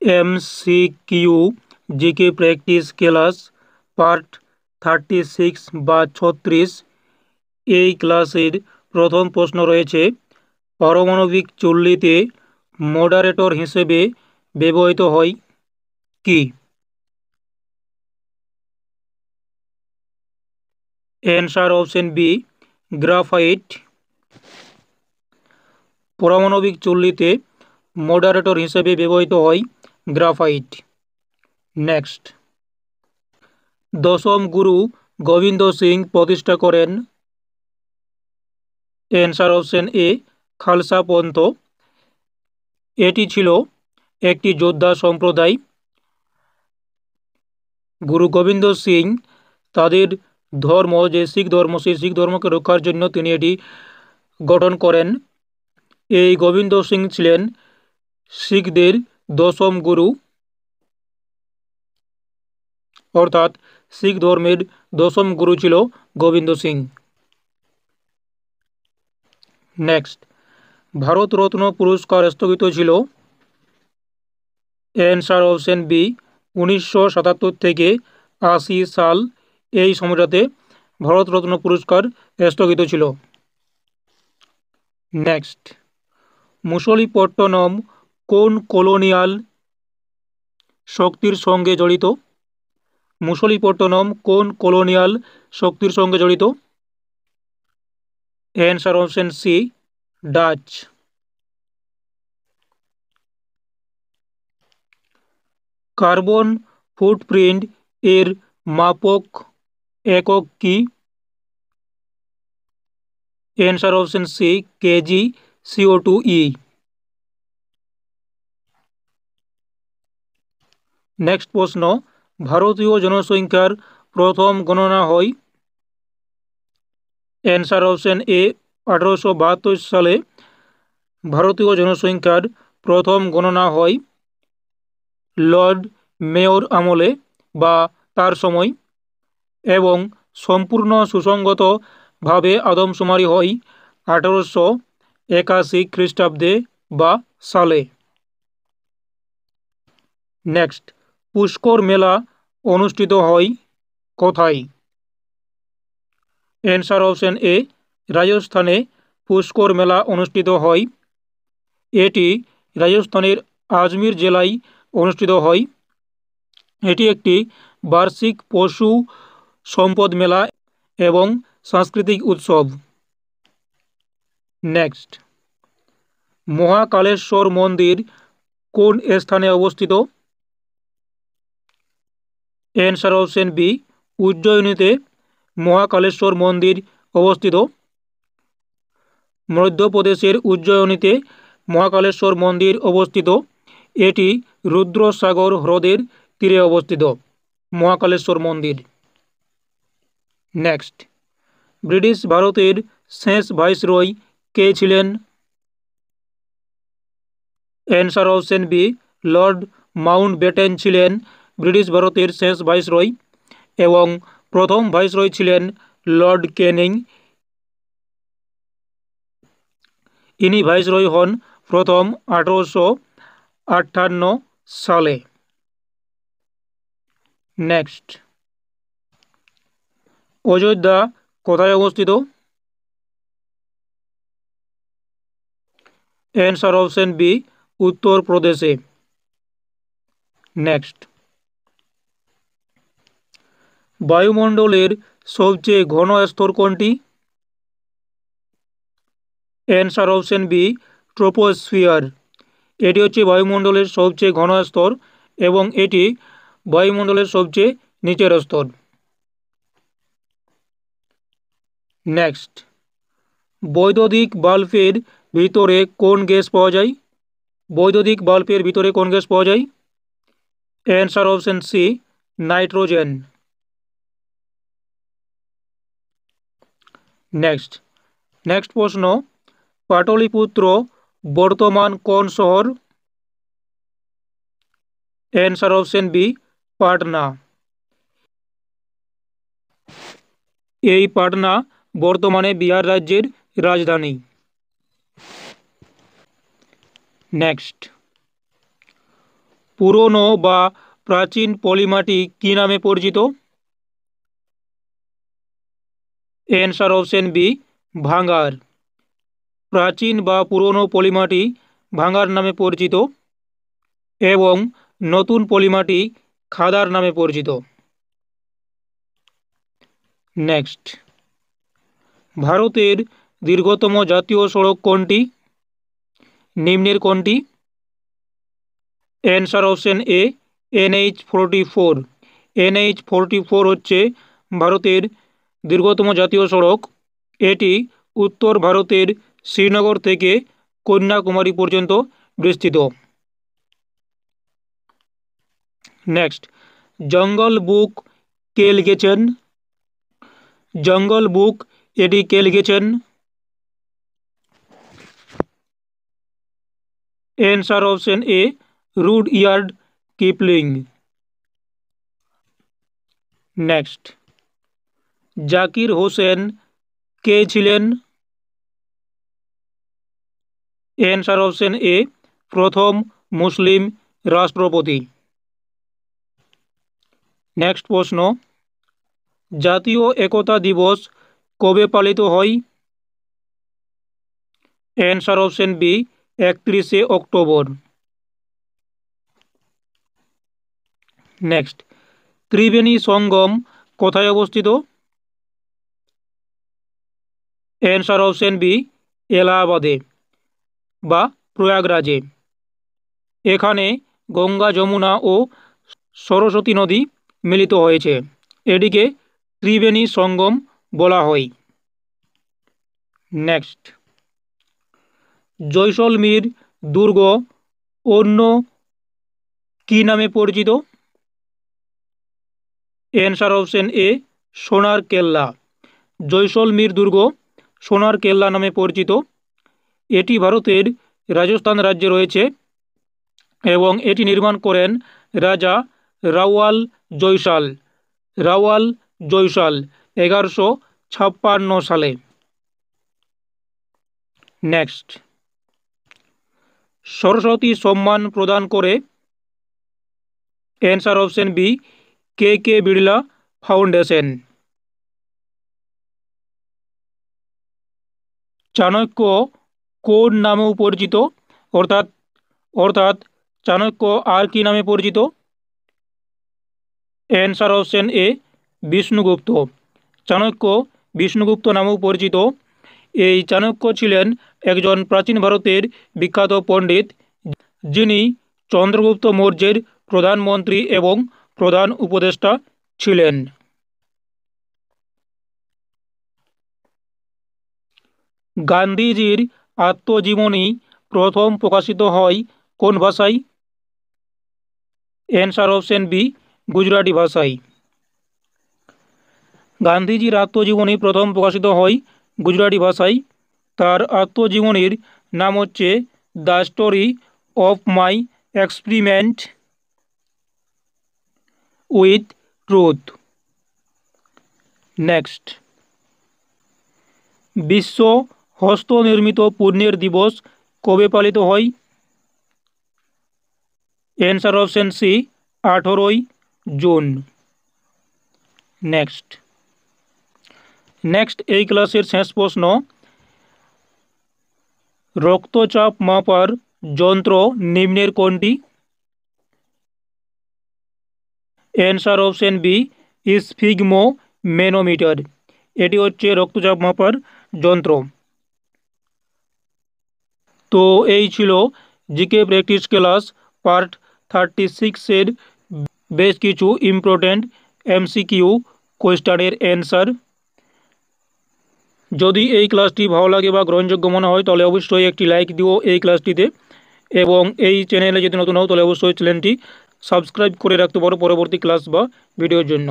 MCQ GK practice class part 36 বা 36। এই ক্লাসের প্রথম প্রশ্ন রয়েছে, পারমাণবিক চুল্লিতে মডারেটর হিসেবে ব্যবহৃত হয় কি? Answer option B, graphite. পারমাণবিক চুল্লিতে মডারেটর হিসেবে ব্যবহৃত হয় গ্রাফাইট। নেক্সট, দশম গুরু গোবিন্দ সিং প্রতিষ্ঠা করেন। অ্যান্সার অপশন এ, খালসা পন্থ। এটি ছিল একটি যোদ্ধা সম্প্রদায়। গুরু গোবিন্দ সিং তাদের ধর্ম যে শিখ ধর্ম, সেই শিখ ধর্মকে রক্ষার জন্য তিনি এটি গঠন করেন। এই গোবিন্দ সিং ছিলেন শিখদের দশম গুরু, অর্থাৎ শিখ ধর্মের দশম গুরু ছিল গোবিন্দ সিং। নেক্সট, ভারতরত্ন পুরস্কার স্থগিত ছিল। অ্যান্সার অপশন বি, 1977 থেকে 80 সাল এই সময়টাতে ভারতরত্ন পুরস্কার স্থগিত ছিল। নেক্সট, মুসলিপট্টনম কোন কলোনিয়াল শক্তির সঙ্গে জড়িত? মুসলিপট্টনম কোন কলোনিয়াল শক্তির সঙ্গে জড়িত? Answer option C, Dutch. Carbon footprint এর মাপক একক কি? অ্যান্সার অপশন সি, কেজি CO2e। নেক্সট প্রশ্ন, ভারতীয় জনসংখ্যার প্রথম গণনা হয়। অ্যান্সার অপশন এ, 1872 সালে ভারতীয় জনসংখ্যার প্রথম গণনা হয় লর্ড মেয়র আমলে বা তার সময়, এবং সম্পূর্ণ সুসংগতভাবে আদমশুমারি হয় 1881 খ্রিস্টাব্দে বা সালে। নেক্সট, পুষ্কর মেলা অনুষ্ঠিত হয় কোথায়? অ্যান্সার অপশন এ, রাজস্থানে পুষ্কর মেলা অনুষ্ঠিত হয়। এটি রাজস্থানের আজমির জেলায় অনুষ্ঠিত হয়। এটি একটি বার্ষিক পশু সম্পদ মেলা এবং সাংস্কৃতিক উৎসব। নেক্সট, মহাকালেশ্বর মন্দির কোন স্থানে অবস্থিত? অ্যান্সার অপশন বি, উজ্জয়িনীতে মহাকালেশ্বর মন্দির অবস্থিত। মধ্যপ্রদেশের উজ্জয়িনীতে মহাকালেশ্বর মন্দির অবস্থিত। এটি রুদ্রসাগর হ্রদের তীরে অবস্থিত মহাকালেশ্বর মন্দির। নেক্সট, ব্রিটিশ ভারতের শেষ ভাইসরয় কে ছিলেন? Answer option B, Lord Mountbatten ছিলেন ব্রিটিশ ভারতের শেষ ভাইসরয়, এবং প্রথম ভাইসরয় ছিলেন লর্ড ক্যানিং। ইনি ভাইসরয় হন প্রথম 1858 সালে। নেক্সট, অযোধ্যা কোথায় অবস্থিত? অ্যান্সার অপশন বি, উত্তরপ্রদেশে। নেক্সট, বায়ুমণ্ডলের সবচেয়ে ঘন স্তর কোনটি? Answer option B, troposphere. এটি হচ্ছে বায়ুমণ্ডলের সবচেয়ে ঘন স্তর এবং এটি বায়ুমণ্ডলের সবচেয়ে নিচের স্তর। নেক্সট, বৈদ্যুতিক বাল্বের ভিতরে কোন গ্যাস পাওয়া যায়? বৈদ্যুতিক বাল্বের ভিতরে কোন গ্যাস পাওয়া যায়? Answer option C, nitrogen. Next, next প্রশ্ন, পাটলিপুত্র বর্তমান কোন শহর? Answer option B, Patna. এই পাটনা বর্তমানে বিহার রাজ্যের রাজধানী। নেক্সট, পুরনো বা প্রাচীন পলিমাটি কী নামে পরিচিত? অ্যান্সার অপশন বি ভাঙার। প্রাচীন বা পুরনো পলিমাটি ভাঙার নামে পরিচিত এবং নতুন পলিমাটি খাদার নামে পরিচিত। নেক্সট, ভারতের দীর্ঘতম জাতীয় সড়ক কোনটি? নিম্নের কোনটি? অ্যান্সার অপশন এ NH-44। NH-44 হচ্ছে ভারতের দীর্ঘতম জাতীয় সড়ক। এটি উত্তর ভারতের শ্রীনগর থেকে কন্যাকুমারী পর্যন্ত বিস্তৃত। নেক্সট, জঙ্গল বুক কে লিখেছেন? জঙ্গল বুক এটি কে লিখেছেন? Answer option A Rudyard Kipling. Next, Zakir Hussain কে ছিলেন? অ্যান্সার অপশন এ প্রথম মুসলিম রাষ্ট্রপতি। নেক্সট প্রশ্ন, জাতীয় একতা দিবস কবে পালিত হয়? অ্যান্সার অপশন বি 31শে অক্টোবর। নেক্সট, ত্রিবেণী সঙ্গম কোথায় অবস্থিত? অ্যান্সার অপশন বি এলাহাবাদে বা প্রয়াগরাজে। এখানে গঙ্গা, যমুনা ও সরস্বতী নদী মিলিত হয়েছে। এটিকে ত্রিবেণী সঙ্গম বলা হয়। নেক্সট, জয়সলমীর দুর্গ অন্য কী নামে পরিচিত? অ্যান্সার অপশন এ সোনার কেল্লা। জয়সলমীর দুর্গ সোনার কেল্লা নামে পরিচিত। এটি ভারতের রাজস্থান রাজ্যে রয়েছে এবং এটি নির্মাণ করেন রাজা রাওয়াল জয়সাল। রাওয়াল জয়সাল 1156 সালে। নেক্সট, সরস্বতী সম্মান প্রদান করে? অ্যান্সার অপশন বি কে বিড়লা ফাউন্ডেশন। চাণক্য কোন নামেও পরিচিত? অর্থাৎ অর্থাৎ চাণক্য আর কি নামে পরিচিত? অ্যান্সার অপশন এ বিষ্ণুগুপ্ত। চাণক্য বিষ্ণুগুপ্ত নামেও পরিচিত। এই চাণক্য ছিলেন একজন প্রাচীন ভারতের বিখ্যাত পণ্ডিত, যিনি চন্দ্রগুপ্ত মৌর্যের প্রধানমন্ত্রী এবং প্রধান উপদেষ্টা ছিলেন। গান্ধীজির আত্মজীবনী প্রথম প্রকাশিত হয় কোন ভাষায়? অ্যান্সার অপশন বি গুজরাটি ভাষায়। গান্ধীজির আত্মজীবনী প্রথম প্রকাশিত হয় গুজরাটি ভাষায়। তার আত্মজীবনীর নাম হচ্ছে the story of my experiment with truth. Next, বিশ্ব হস্তনির্মিত পণ্যের দিবস কবে পালিত হয়? অ্যান্সার অপশন সি 18ই জুন। নেক্সট এই ক্লাসের শেষ প্রশ্ন, রক্তচাপ মাপার যন্ত্র নিম্নের কোনটি? Answer option B sphygmomanometer. এটি হচ্ছে রক্তচাপ মাপার যন্ত্র। তো এই ছিল জিকে প্র্যাকটিস ক্লাস পার্ট 36-এর বেশ কিছু ইম্পর্ট্যান্ট MCQ কোয়েশ্চেনের অ্যান্সার। যদি এই ক্লাসটি ভালো লাগে বা গ্রহণযোগ্য মনে হয় তাহলে অবশ্যই একটি লাইক দিও এই ক্লাসটিতে, এবং এই চ্যানেলে যদি নতুন হও তাহলে অবশ্যই চ্যানেলটি সাবস্ক্রাইব করে রাখতে পারো পরবর্তী ক্লাস বা ভিডিওর জন্য।